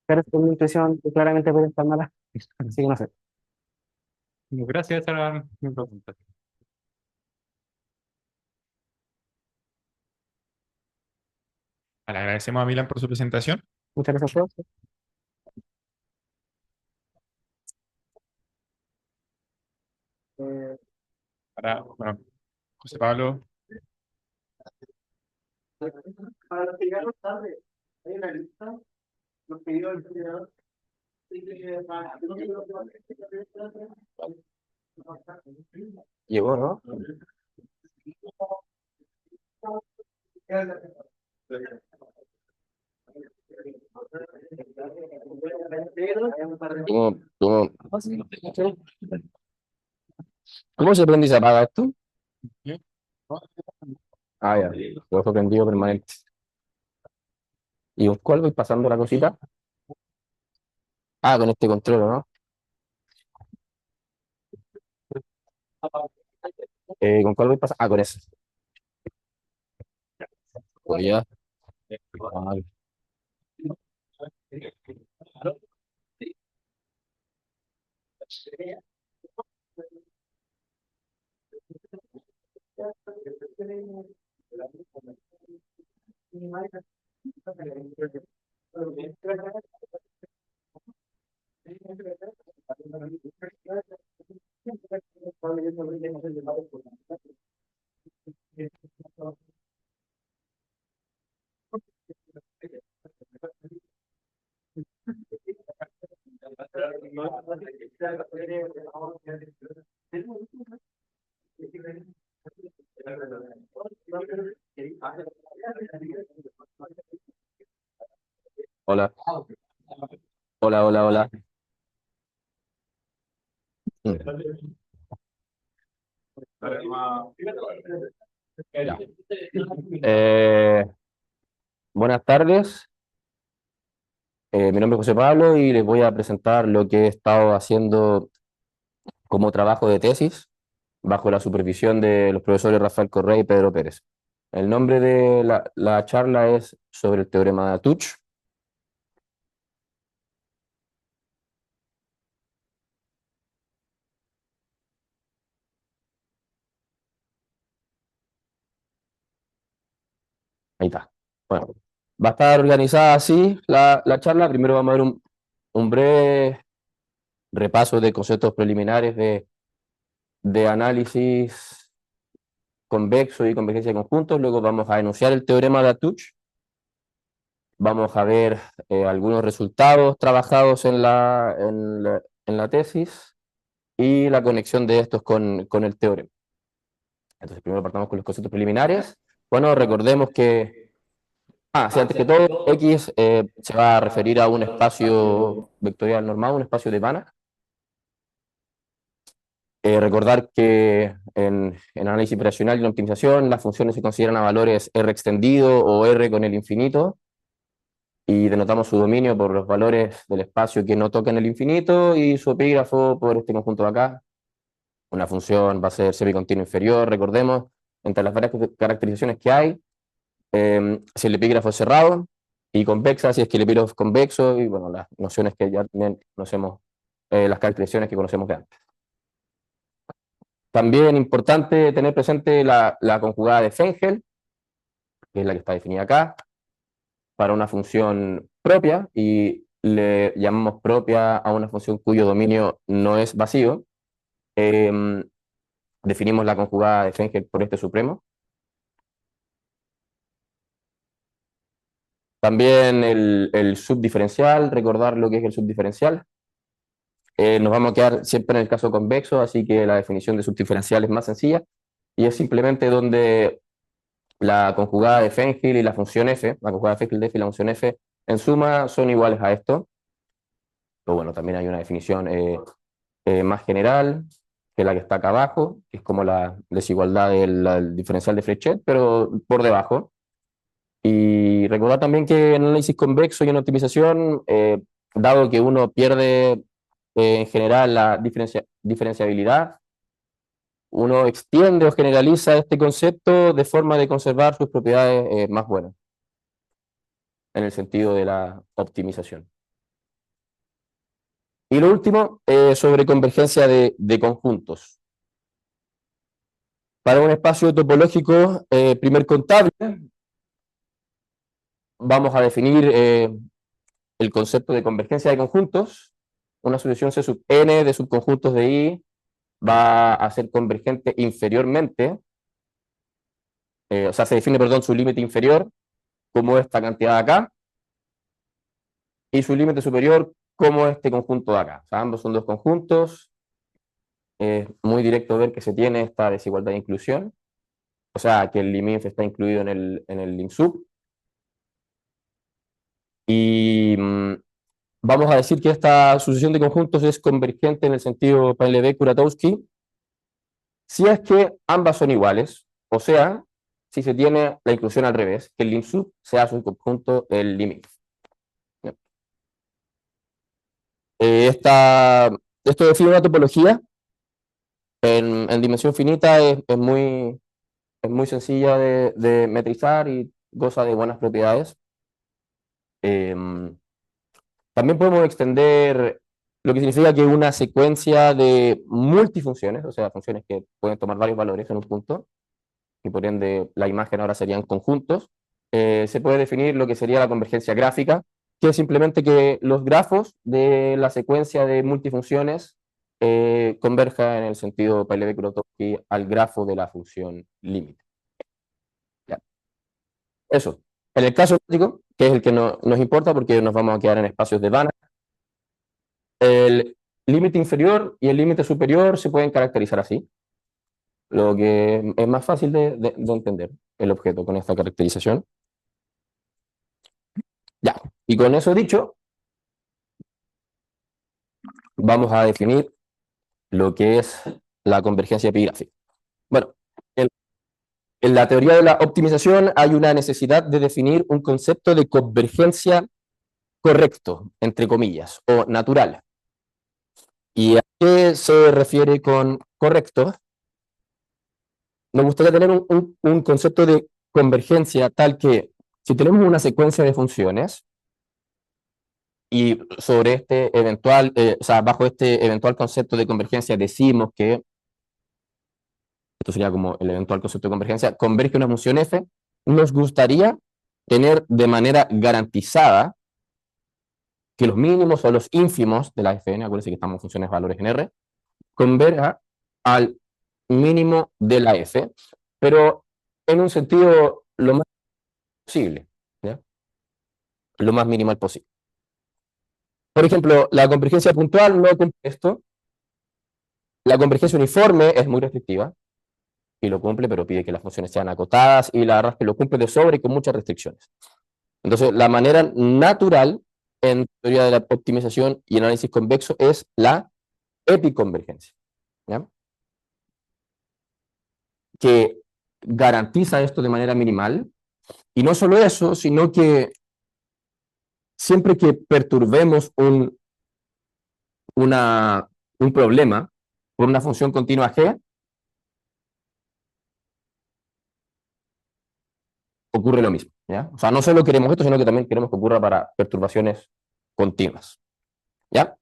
Pero es una intuición que claramente puede estar mala, así que no sé. Gracias, esa era mi pregunta. Le agradecemos a Milan por su presentación. Muchas gracias a todos. Bueno, José Pablo, Para los que llegaron tarde, hay una lista, los pedidos del generador. Llegó, ¿no? ¿Cómo se prende y se apaga esto? Ah, ya, lo dejo prendido permanente. ¿Y con cuál voy pasando la cosita? Ah, con este control, ¿no? ¿Con cuál voy pasando? Ah, con ese. Pues ya. Ah, hola, hola, hola, hola. Ya. Buenas tardes. Mi nombre es José Pablo y les voy a presentar lo que he estado haciendo como trabajo de tesis bajo la supervisión de los profesores Rafael Correa y Pedro Pérez. El nombre de la charla es sobre el teorema de Touch. Ahí está. Bueno, va a estar organizada así la charla. Primero vamos a ver un breve repaso de conceptos preliminares de análisis convexo y convergencia de conjuntos. Luego vamos a enunciar el teorema de Touch. Vamos a ver algunos resultados trabajados en la tesis y la conexión de estos con el teorema. Entonces, primero partamos con los conceptos preliminares. Bueno, recordemos que, sí, antes que todo, X se va a referir a un espacio vectorial normal, un espacio de Banach. Recordar que en análisis operacional y en optimización las funciones se consideran a valores R extendido o R con el infinito, y denotamos su dominio por los valores del espacio que no tocan el infinito y su epígrafo por este conjunto de acá. Una función va a ser semicontinuo inferior, recordemos, entre las varias caracterizaciones que hay, si el epígrafo es cerrado, y convexa si es que el epígrafo es convexo, y bueno, las nociones que ya conocemos, las caracterizaciones que conocemos de antes. También importante tener presente la conjugada de Fengel, que es la que está definida acá, para una función propia, y le llamamos propia a una función cuyo dominio no es vacío. Definimos la conjugada de Fengel por este supremo. También el subdiferencial, recordar lo que es el subdiferencial. Nos vamos a quedar siempre en el caso convexo, así que la definición de subdiferencial es más sencilla, y es simplemente donde la conjugada de Fengel y la función f, la conjugada de Fengel de f y la función f, en suma son iguales a esto. Pero bueno, también hay una definición más general, que es la que está acá abajo, que es como la desigualdad del diferencial de Frechet, pero por debajo. Y recordar también que en análisis convexo y en optimización, dado que uno pierde en general la diferenciabilidad, uno extiende o generaliza este concepto de forma de conservar sus propiedades más buenas, en el sentido de la optimización. Y lo último, sobre convergencia de conjuntos. Para un espacio topológico primer contable, vamos a definir el concepto de convergencia de conjuntos. Una solución C sub n de subconjuntos de I va a ser convergente inferiormente o sea, se define, perdón, su límite inferior como esta cantidad de acá, y su límite superior como este conjunto de acá. O sea, ambos son dos conjuntos. Es muy directo ver que se tiene esta desigualdad de inclusión, o sea, que el lim_inf está incluido en el lim_sub. Y vamos a decir que esta sucesión de conjuntos es convergente en el sentido Painlevé-Kuratowski si es que ambas son iguales, o sea, si se tiene la inclusión al revés, que el lim_sub sea un conjunto del lim_inf. Esto define una topología en dimensión finita, es muy sencilla de metrizar y goza de buenas propiedades. También podemos extender lo que significa que una secuencia de multifunciones, o sea, funciones que pueden tomar varios valores en un punto, y por ende la imagen ahora serían conjuntos, se puede definir lo que sería la convergencia gráfica, que es simplemente que los grafos de la secuencia de multifunciones converjan en el sentido Painlevé-Kuratowski al grafo de la función límite. Eso. En el caso práctico, que es el que nos importa porque nos vamos a quedar en espacios de Banach, el límite inferior y el límite superior se pueden caracterizar así, lo que es más fácil de entender el objeto con esta caracterización. Ya, y con eso dicho, vamos a definir lo que es la convergencia epigráfica. Bueno, en la teoría de la optimización hay una necesidad de definir un concepto de convergencia correcto, entre comillas, o natural. ¿Y a qué se refiere con correcto? Nos gustaría tener un concepto de convergencia tal que si tenemos una secuencia de funciones y sobre este eventual, o sea, bajo este eventual concepto de convergencia decimos que, esto sería como el eventual concepto de convergencia, converge una función f, nos gustaría tener de manera garantizada que los mínimos o los ínfimos de la fn, acuérdense que estamos en funciones valores en R, converja al mínimo de la f, pero en un sentido lo más posible, ¿ya? Lo más minimal posible. Por ejemplo, la convergencia puntual no cumple esto. La convergencia uniforme es muy restrictiva y lo cumple, pero pide que las funciones sean acotadas y la verdad es que lo cumple de sobre y con muchas restricciones. Entonces, la manera natural en teoría de la optimización y análisis convexo es la epiconvergencia, ¿ya? Que garantiza esto de manera minimal. Y no solo eso, sino que siempre que perturbemos un problema por una función continua g, ocurre lo mismo, ¿ya? O sea, no solo queremos esto, sino que también queremos que ocurra para perturbaciones continuas, ¿ya?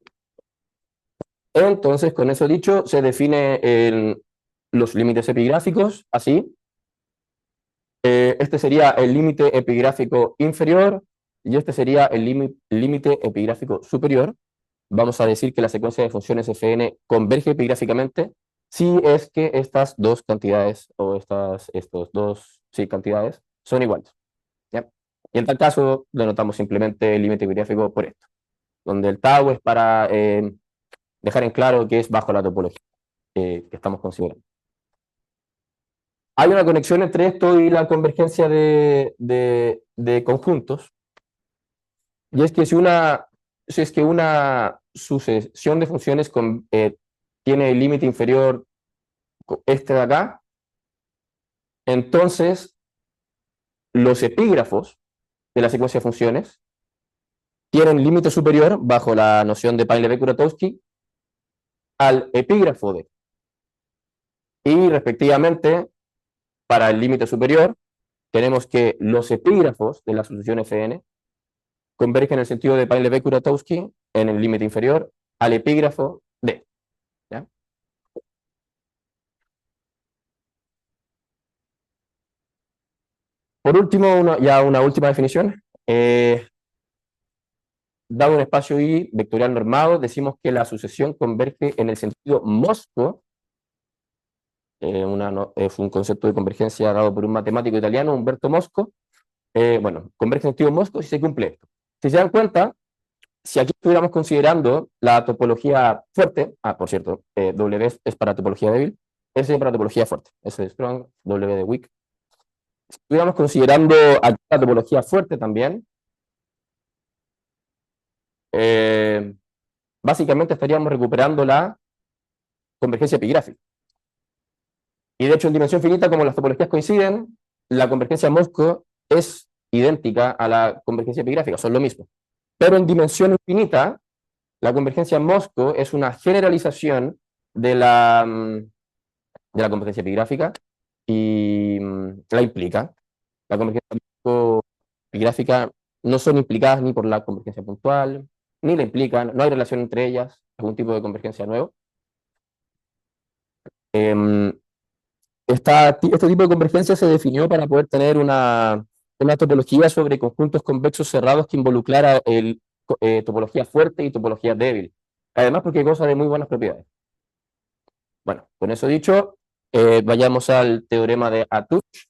Entonces, con eso dicho, se define los límites epigráficos así. Este sería el límite epigráfico inferior y este sería el límite epigráfico superior. Vamos a decir que la secuencia de funciones fn converge epigráficamente si es que estas dos cantidades o estos dos cantidades son iguales, ¿ya? Y en tal caso denotamos simplemente el límite epigráfico por esto, donde el tau es para dejar en claro que es bajo la topología que estamos considerando. Hay una conexión entre esto y la convergencia de conjuntos, y es que si es que una sucesión de funciones tiene el límite inferior este de acá, entonces los epígrafos de la secuencia de funciones tienen límite superior bajo la noción de Painlevé-Kuratowski al epígrafo de. Y respectivamente, para el límite superior, tenemos que los epígrafos de la sucesión Fn convergen en el sentido de Painlevé-Kuratowski en el límite inferior al epígrafo de. ¿Ya? Por último, una última definición. Dado un espacio I vectorial normado, decimos que la sucesión converge en el sentido MOSCO Es un concepto de convergencia dado por un matemático italiano, Umberto Mosco. Bueno, converge en sentido Mosco si se cumple esto. Si se dan cuenta, si aquí estuviéramos considerando la topología fuerte, por cierto, W es para topología débil, S para topología fuerte, S de strong, W de weak. Si estuviéramos considerando aquí la topología fuerte también, básicamente estaríamos recuperando la convergencia epigráfica. Y de hecho, en dimensión finita, como las topologías coinciden, la convergencia Mosco es idéntica a la convergencia epigráfica, son lo mismo. Pero en dimensión infinita, la convergencia Mosco es una generalización de la convergencia epigráfica y la implica. La convergencia Mosco-epigráfica no son implicadas ni por la convergencia puntual, ni la implican, no hay relación entre ellas, algún tipo de convergencia nuevo. Este tipo de convergencia se definió para poder tener una topología sobre conjuntos convexos cerrados que involucrara topología fuerte y topología débil. Además, porque goza de muy buenas propiedades. Bueno, con eso dicho, vayamos al teorema de Atouch.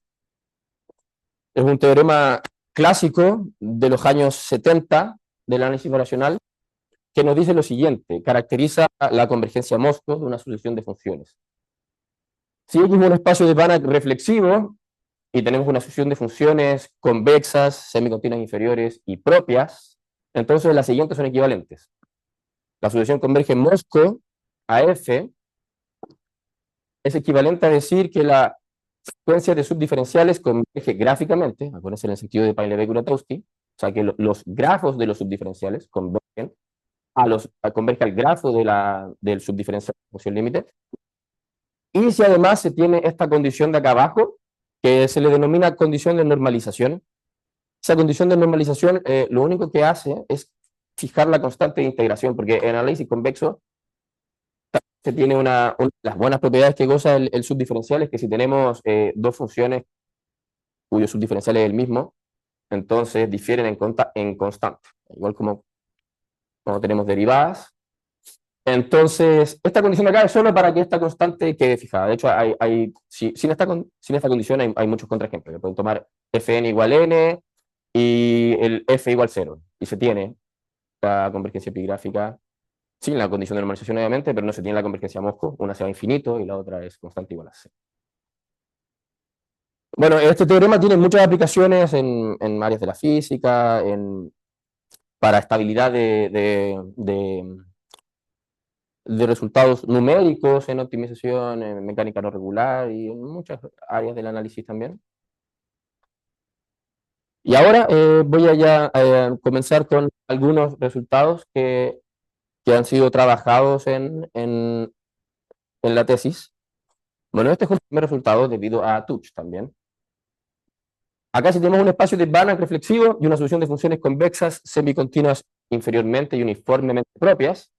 Es un teorema clásico de los años 70 del análisis variacional que nos dice lo siguiente: caracteriza la convergencia Mosco de una sucesión de funciones. Si X es un espacio de Banach reflexivo y tenemos una sucesión de funciones convexas, semicontinuas inferiores y propias, entonces las siguientes son equivalentes. La sucesión converge en Mosco a F es equivalente a decir que la secuencia de subdiferenciales converge gráficamente, acuérdense en el sentido de Painlevé-Kuratowski, o sea que los grafos de los subdiferenciales convergen converge al grafo del subdiferencial de función límite. Y si además se tiene esta condición de acá abajo, que se le denomina condición de normalización, esa condición de normalización lo único que hace es fijar la constante de integración, porque en análisis convexo se tiene las buenas propiedades que goza el subdiferencial es que si tenemos dos funciones cuyo subdiferencial es el mismo, entonces difieren en constante, igual como tenemos derivadas. Entonces, esta condición de acá es solo para que esta constante quede fijada. De hecho, sin esta condición hay muchos contraejemplos. Pueden tomar Fn igual n y el F igual 0. Y se tiene la convergencia epigráfica sin la condición de normalización, obviamente, pero no se tiene la convergencia Mosco. Una se va a infinito y la otra es constante igual a 0. Bueno, este teorema tiene muchas aplicaciones en áreas de la física, para estabilidad de resultados numéricos en optimización, en mecánica no regular y en muchas áreas del análisis también. Y ahora voy a comenzar con algunos resultados que han sido trabajados en la tesis. Bueno, este es un primer resultado debido a Touch también. Acá si tenemos un espacio de Banach reflexivo y una solución de funciones convexas semicontinuas inferiormente y uniformemente propias,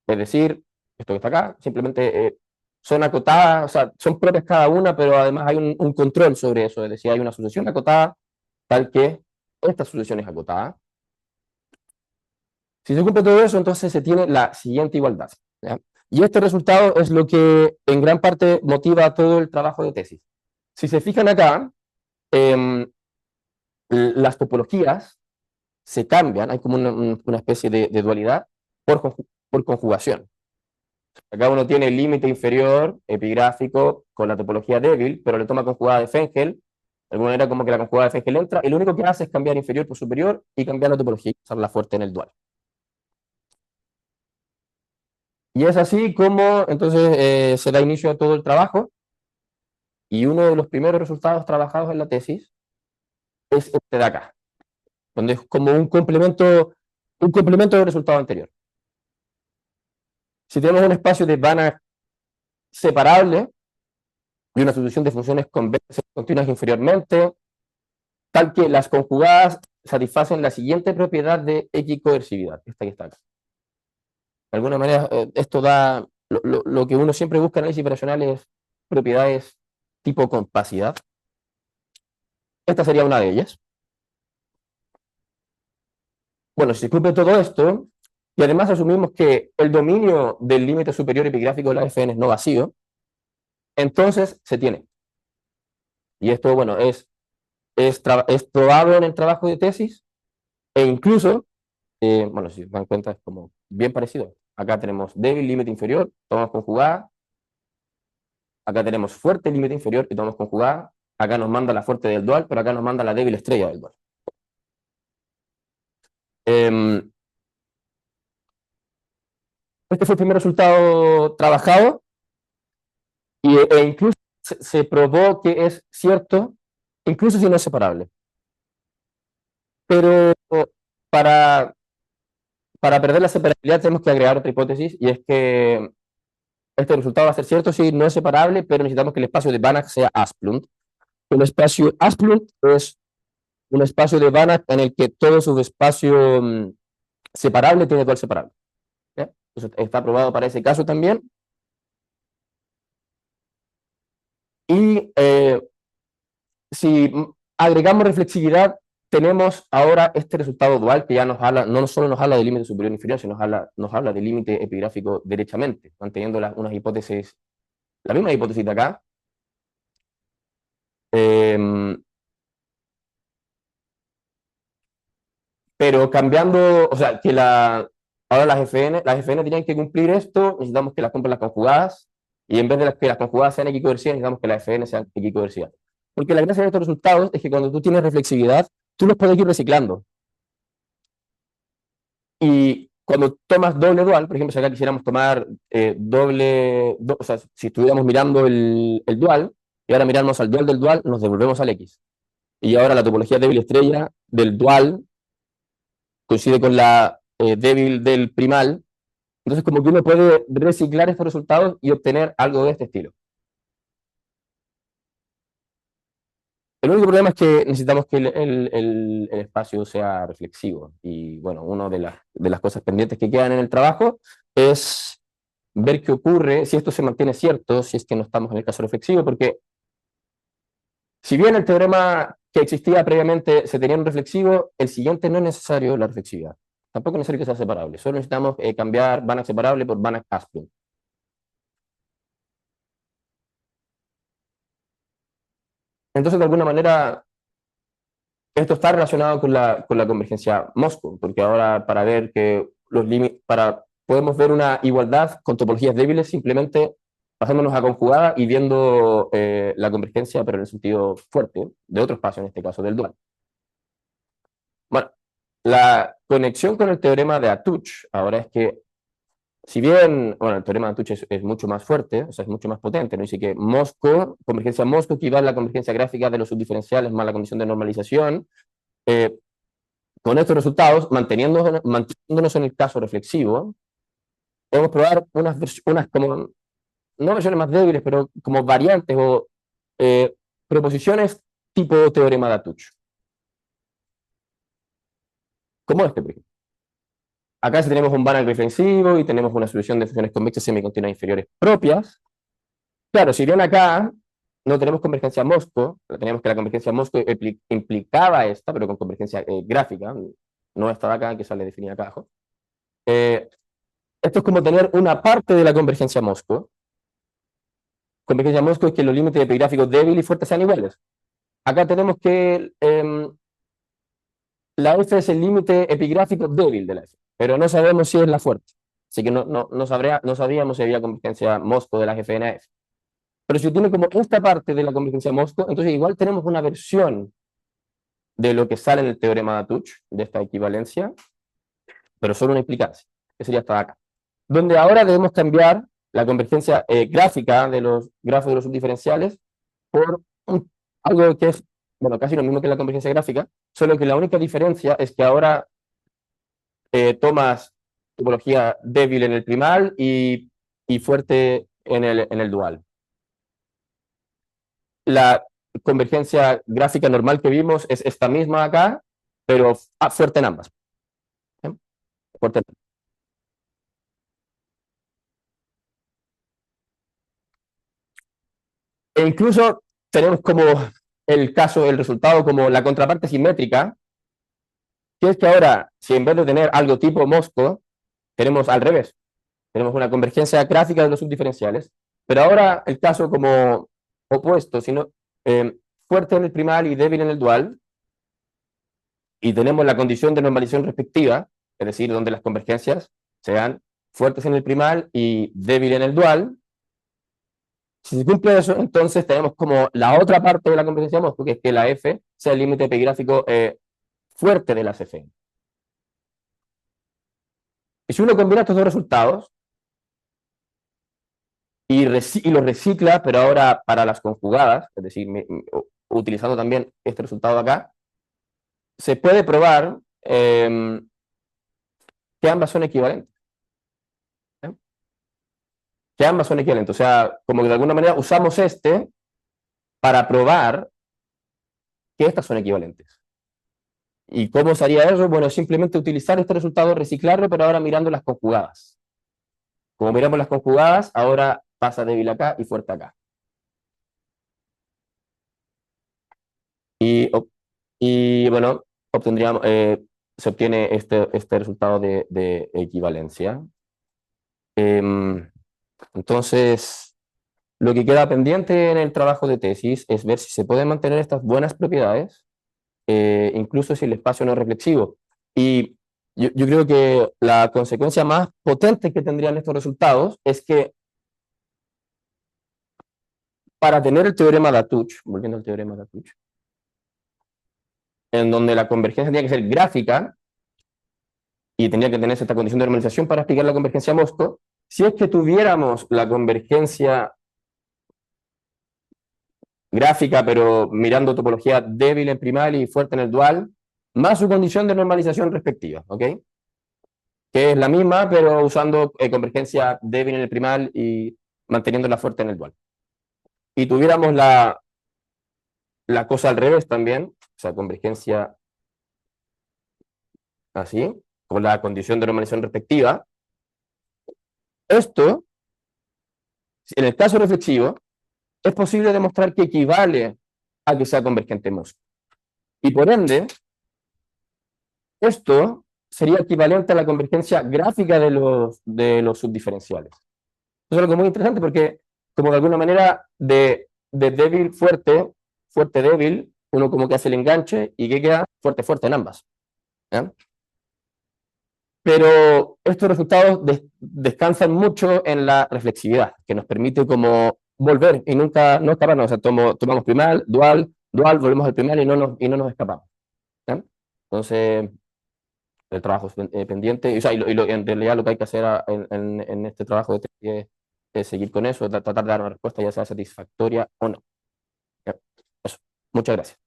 es decir, esto que está acá, simplemente son acotadas, o sea, son propias cada una, pero además hay un control sobre eso, es decir, hay una sucesión acotada, tal que esta sucesión es acotada. Si se cumple todo eso, entonces se tiene la siguiente igualdad, ¿ya? Y este resultado es lo que en gran parte motiva todo el trabajo de tesis. Si se fijan acá, las topologías se cambian, hay como una especie de dualidad por conjugación. Acá uno tiene el límite inferior epigráfico con la topología débil, pero le toma conjugada de Fengel. De alguna manera como que la conjugada de Fengel entra, y lo único que hace es cambiar inferior por superior y cambiar la topología y usarla fuerte en el dual. Y es así como entonces se da inicio a todo el trabajo, y uno de los primeros resultados trabajados en la tesis es este de acá, donde es como un complemento del resultado anterior. Si tenemos un espacio de Banach separable y una solución de funciones convexas continuas inferiormente, tal que las conjugadas satisfacen la siguiente propiedad de equicoercividad, esta que está acá. De alguna manera, esto da lo que uno siempre busca en análisis operacional es propiedades tipo compacidad. Esta sería una de ellas. Bueno, si se cumple todo esto, y además asumimos que el dominio del límite superior epigráfico de la Fn es no vacío, entonces se tiene. Y esto, bueno, es probable en el trabajo de tesis, e incluso, bueno, si se dan cuenta, es como bien parecido. Acá tenemos débil límite inferior, tomamos conjugada. Acá tenemos fuerte límite inferior y tomamos conjugada. Acá nos manda la fuerte del dual, pero acá nos manda la débil estrella del dual. Este fue el primer resultado trabajado, e incluso se probó que es cierto, incluso si no es separable. Pero para perder la separabilidad tenemos que agregar otra hipótesis, y es que este resultado va a ser cierto si no es separable, pero necesitamos que el espacio de Banach sea Asplund. El espacio Asplund es un espacio de Banach en el que todo subespacio separable tiene dual separable. ¿Ya? Entonces, está aprobado para ese caso también. Y si agregamos reflexividad, tenemos ahora este resultado dual que ya nos habla, no solo nos habla de límite superior e inferior, sino nos habla de límite epigráfico derechamente, manteniendo unas hipótesis, la misma hipótesis de acá. Pero cambiando, o sea, que ahora las FN tienen que cumplir esto, necesitamos que las cumplan las conjugadas, y en vez de que las conjugadas sean equicoercivas, necesitamos que las FN sean equicoercivas. Porque la gracia de estos resultados es que cuando tú tienes reflexividad, tú los puedes ir reciclando. Y cuando tomas doble dual, por ejemplo, si acá quisiéramos tomar o sea, si estuviéramos mirando el dual, y ahora miramos al dual del dual, nos devolvemos al X. Y ahora la topología débil estrella del dual coincide con la débil del primal. Entonces, como que uno puede reciclar estos resultados y obtener algo de este estilo. El único problema es que necesitamos que el espacio sea reflexivo. Y bueno, una de las cosas pendientes que quedan en el trabajo es ver qué ocurre si esto se mantiene cierto, si es que no estamos en el caso reflexivo, porque si bien el teorema que existía previamente se tenía en reflexivo, el siguiente no es necesario la reflexividad. Tampoco es necesario que sea separable. Solo necesitamos cambiar Banach separable por Banach Asplund. Entonces, de alguna manera, esto está relacionado con la convergencia Moscow, porque ahora para ver que los límites, podemos ver una igualdad con topologías débiles simplemente pasándonos a conjugada y viendo la convergencia, pero en el sentido fuerte, de otro espacio, en este caso del dual. Bueno, la conexión con el teorema de Atouch ahora es que, si bien, bueno, el teorema de Atouch es mucho más fuerte, o sea, es mucho más potente, ¿no? Dice que convergencia Moscow equivale a la convergencia gráfica de los subdiferenciales más la condición de normalización. Con estos resultados, manteniéndonos en el caso reflexivo, podemos probar unas como, no versiones más débiles, pero como variantes o proposiciones tipo teorema de Atouch. Como este, por ejemplo. Acá sí tenemos un Banach reflexivo y tenemos una solución de funciones convexas semicontinuas inferiores propias. Claro, si bien acá no tenemos convergencia Moscow, tenemos que la convergencia Moscow implicaba esta, pero con convergencia gráfica, no esta de acá que sale definida acá abajo. Esto es como tener una parte de la convergencia Moscow. Convergencia Moscow es que los límites epigráficos débil y fuerte sean iguales. Acá tenemos que la F es el límite epigráfico débil de la F, pero no sabemos si es la fuerte. Así que no sabríamos si había convergencia Moscow de las F en F. Pero si tiene como esta parte de la convergencia Moscow, entonces igual tenemos una versión de lo que sale en el teorema de Atouch, de esta equivalencia, pero solo una implicancia, que sería hasta acá. Donde ahora debemos cambiar la convergencia gráfica de los grafos de los subdiferenciales por algo que es, bueno, casi lo mismo que la convergencia gráfica, solo que la única diferencia es que ahora tomas topología débil en el primal y fuerte en el dual. La convergencia gráfica normal que vimos es esta misma acá, pero fuerte en ambas. ¿Sí? Fuerte en ambas. E incluso tenemos como el resultado como la contraparte simétrica, que es que ahora, si en vez de tener algo tipo Moscow, tenemos al revés. Tenemos una convergencia gráfica de los subdiferenciales, Pero ahora el caso como opuesto, sino fuerte en el primal y débil en el dual, y tenemos la condición de normalización respectiva, es decir, donde las convergencias sean fuertes en el primal y débil en el dual. Si se cumple eso, entonces tenemos como la otra parte de la convergencia de Moscou, que es que la F sea el límite epigráfico fuerte de las F. Y si uno combina estos dos resultados y los recicla, pero ahora para las conjugadas, es decir, utilizando también este resultado de acá, se puede probar que ambas son equivalentes. Que ambas son equivalentes. O sea, como que de alguna manera usamos este para probar que estas son equivalentes. ¿Y cómo se haría eso? Bueno, simplemente utilizar este resultado, reciclarlo, pero ahora mirando las conjugadas. Como miramos las conjugadas, ahora pasa débil acá y fuerte acá. Y bueno, obtendríamos, se obtiene este resultado de equivalencia. Entonces, lo que queda pendiente en el trabajo de tesis es ver si se pueden mantener estas buenas propiedades, incluso si el espacio no es reflexivo. Y yo creo que la consecuencia más potente que tendrían estos resultados es que para tener el teorema de Latouche, volviendo al teorema de Latouche, en donde la convergencia tenía que ser gráfica y tenía que tener esta condición de normalización para explicar la convergencia Mosco, si es que tuviéramos la convergencia gráfica, pero mirando topología débil en primal y fuerte en el dual, más su condición de normalización respectiva, ¿ok? Que es la misma, pero usando convergencia débil en el primal y manteniéndola fuerte en el dual. Y tuviéramos la cosa al revés también, o sea, convergencia así, con la condición de normalización respectiva. Esto, en el caso reflexivo, es posible demostrar que equivale a que sea convergente Mosco. Y por ende, esto sería equivalente a la convergencia gráfica de los subdiferenciales. Eso es algo muy interesante porque, como de alguna manera, de débil, fuerte, fuerte, débil, uno como que hace el enganche y que queda fuerte, fuerte en ambas. ¿Ya? Pero estos resultados descansan mucho en la reflexividad, que nos permite como volver y nunca no escaparnos. O sea, tomamos primal, dual, dual, volvemos al primal y no nos escapamos. ¿Ya? Entonces, el trabajo es pendiente. O sea, en realidad lo que hay que hacer en este trabajo de tesis es seguir con eso, tratar de dar una respuesta ya sea satisfactoria o no. ¿Ya? Eso. Muchas gracias.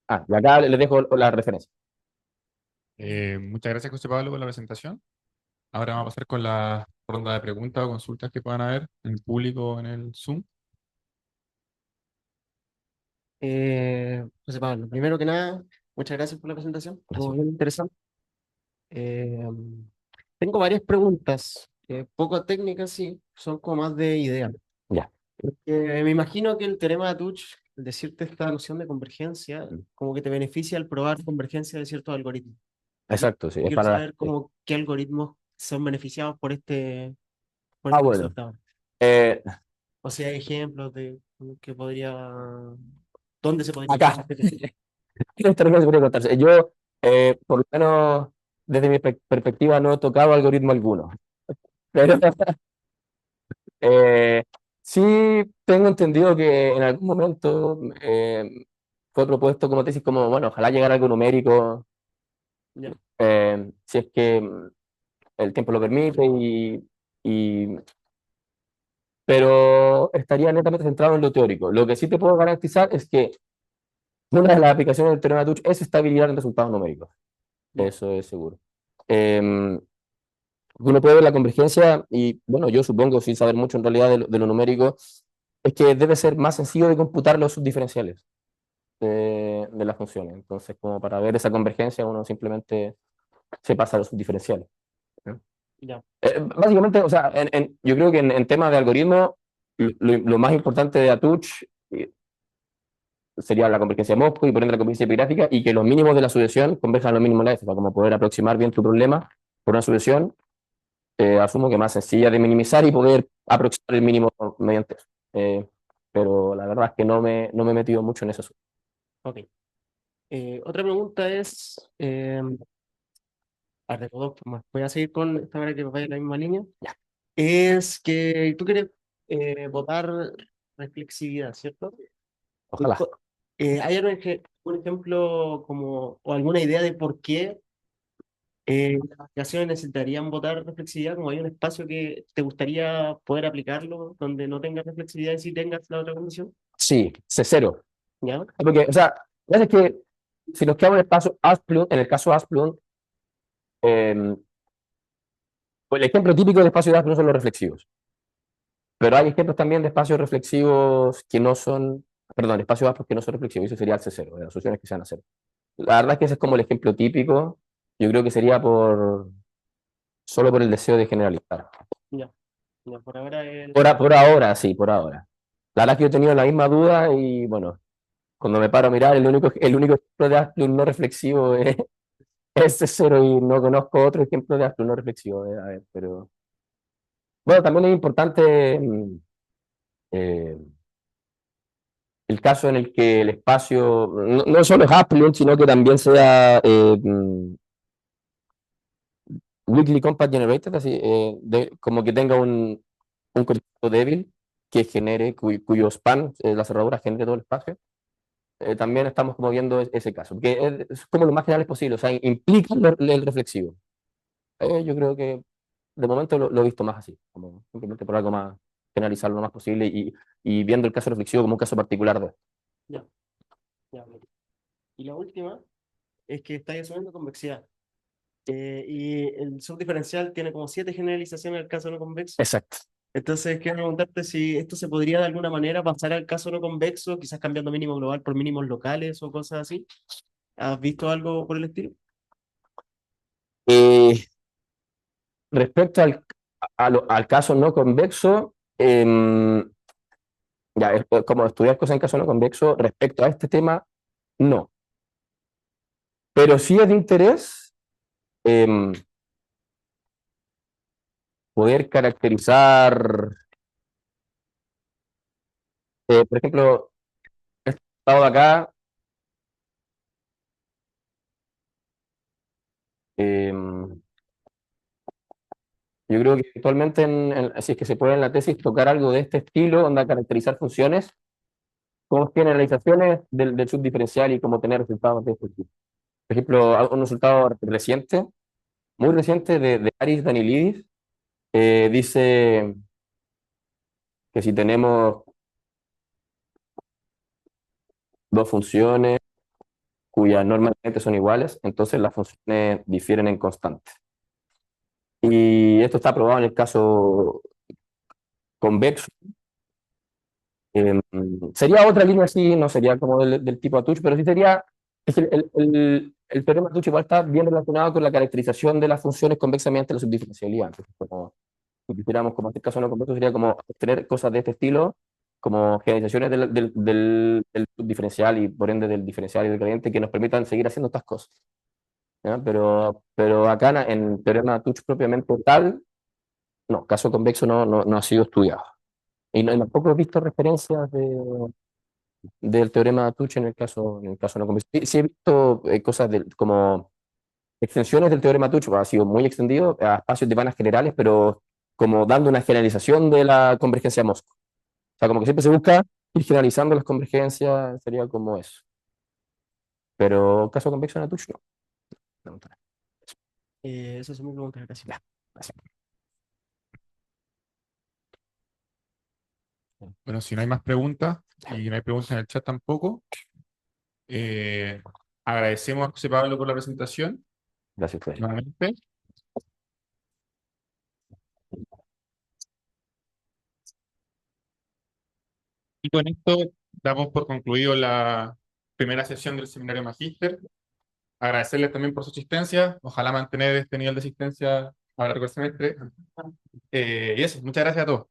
Y acá les dejo la referencia. Muchas gracias, José Pablo, por la presentación. Ahora vamos a pasar con la ronda de preguntas o consultas que puedan haber en el público o en el Zoom. José Pablo, primero que nada, muchas gracias por la presentación, estuvo Gracias. bien interesante. Eh, Tengo varias preguntas, poco técnicas, sí, son como más de idea. Ya. Me imagino que el teorema de Touch, al decirte esta noción de convergencia, como que te beneficia al probar convergencia de ciertos algoritmos. Exacto, sí. Es Quiero para, saber como qué algoritmos son beneficiados por este bueno. resultado. O sea, hay ejemplos de que podría, dónde se podría Acá. usar este Esta referencia podría contarse. Yo, por lo menos, desde mi perspectiva, no he tocado algoritmo alguno. Pero sí tengo entendido que en algún momento fue propuesto como tesis, como, bueno, ojalá llegara algo numérico, Ya. si es que el tiempo lo permite, pero estaría netamente centrado en lo teórico. Lo que sí te puedo garantizar es que una de las aplicaciones del teorema de Touch es estabilidad en resultados numéricos. Eso es seguro. Uno puede ver la convergencia y, bueno, yo supongo, sin saber mucho en realidad de lo numérico, es que debe ser más sencillo de computar los subdiferenciales de las funciones. Entonces, como para ver esa convergencia, uno simplemente se pasa a los subdiferenciales. ¿No? Ya. Básicamente, o sea, yo creo que en temas de algoritmo, lo más importante de Atuch sería la convergencia Mosco y por ende la convergencia epigráfica, y que los mínimos de la sucesión converjan a los mínimos de la F, para como poder aproximar bien tu problema por una sucesión, asumo que más sencilla de minimizar y poder aproximar el mínimo mediante eso. Pero la verdad es que no me he metido mucho en eso. Ok. Otra pregunta es, a ver, de todas formas, voy a seguir con esta para que vaya en la misma línea. Es que tú quieres votar reflexividad, ¿cierto? Ojalá. ¿Hay un ejemplo como, o alguna idea de por qué las aplicaciones necesitarían votar reflexividad? Como hay un espacio que te gustaría poder aplicarlo donde no tengas reflexividad y sí tengas la otra condición. Sí, C0. ¿Ya? Porque, o sea, la verdad es que si nos quedamos en el caso Asplund, pues el ejemplo típico de espacio de Asplund son los reflexivos. Pero hay ejemplos también de espacios reflexivos que no son, perdón, espacios Asplund que no son reflexivos, y eso sería el C0, de las soluciones que se van a hacer. La verdad es que ese es como el ejemplo típico. Yo creo que sería solo por el deseo de generalizar. Ya, ya, por ahora Por ahora, sí, por ahora. La verdad es que yo he tenido la misma duda y bueno, cuando me paro a mirar, el único ejemplo de Asplund no reflexivo es C0 y no conozco otro ejemplo de Asplund no reflexivo. A ver, pero bueno, también es importante eh, el caso en el que el espacio no solo es Asplund, sino que también sea weakly compact generated, así, como que tenga un conjunto débil que genere, cuyo span, la cerradura genere todo el espacio. También estamos como viendo ese caso, que es como lo más general posible, o sea, implica el reflexivo. Yo creo que de momento lo he visto más así, como simplemente por algo más, generalizarlo lo más posible y viendo el caso reflexivo como un caso particular de. ya, ya, ok. Y la última es que estáis asumiendo convexidad. Y el subdiferencial tiene como 7 generalizaciones al caso no convexo. Exacto. Entonces, quiero preguntarte si esto se podría de alguna manera pasar al caso no convexo, quizás cambiando mínimo global por mínimos locales o cosas así. ¿Has visto algo por el estilo? Eh, Respecto al caso no convexo, ya, es como estudiar cosas en caso no convexo, respecto a este tema, no. Pero sí es de interés em, poder caracterizar, por ejemplo, este estado de acá, em, yo creo que actualmente, si es que se puede en la tesis tocar algo de este estilo, donde caracterizar funciones como generalizaciones del subdiferencial y cómo tener resultados de este tipo. Por ejemplo, un resultado reciente, muy reciente de Aris Danilidis, dice que si tenemos dos funciones cuyas normalmente son iguales, entonces las funciones difieren en constante. Y esto está probado en el caso convexo. Sería otra línea así, no sería como del tipo Atuch, pero sí sería, es que el teorema Atuch igual está bien relacionado con la caracterización de las funciones convexamente la subdiferencialidad. Entonces, como si quisiéramos, como en este caso no convexo, sería como tener cosas de este estilo, como generalizaciones del subdiferencial y por ende del diferencial y del gradiente que nos permitan seguir haciendo estas cosas. ¿Ya? Pero acá en el teorema Atuch propiamente tal, no, caso convexo no ha sido estudiado. Y tampoco he visto referencias del teorema de Tuch en el caso no convexo. Sí, sí he visto cosas como extensiones del teorema de Tuch, ha sido muy extendido a espacios de vanas generales, pero como dando una generalización de la convergencia de Moscú. O sea, como que siempre se busca ir generalizando las convergencias, sería como eso. Pero caso convexo en Tuch, no. Eso es mi pregunta, gracias. Gracias. Bueno, si no hay más preguntas y no hay preguntas en el chat tampoco, agradecemos a José Pablo por la presentación Gracias a ustedes. nuevamente. Y con esto damos por concluido la primera sesión del seminario Magíster. Agradecerles también por su asistencia. Ojalá mantener este nivel de asistencia a lo largo del semestre. Y eso, muchas gracias a todos.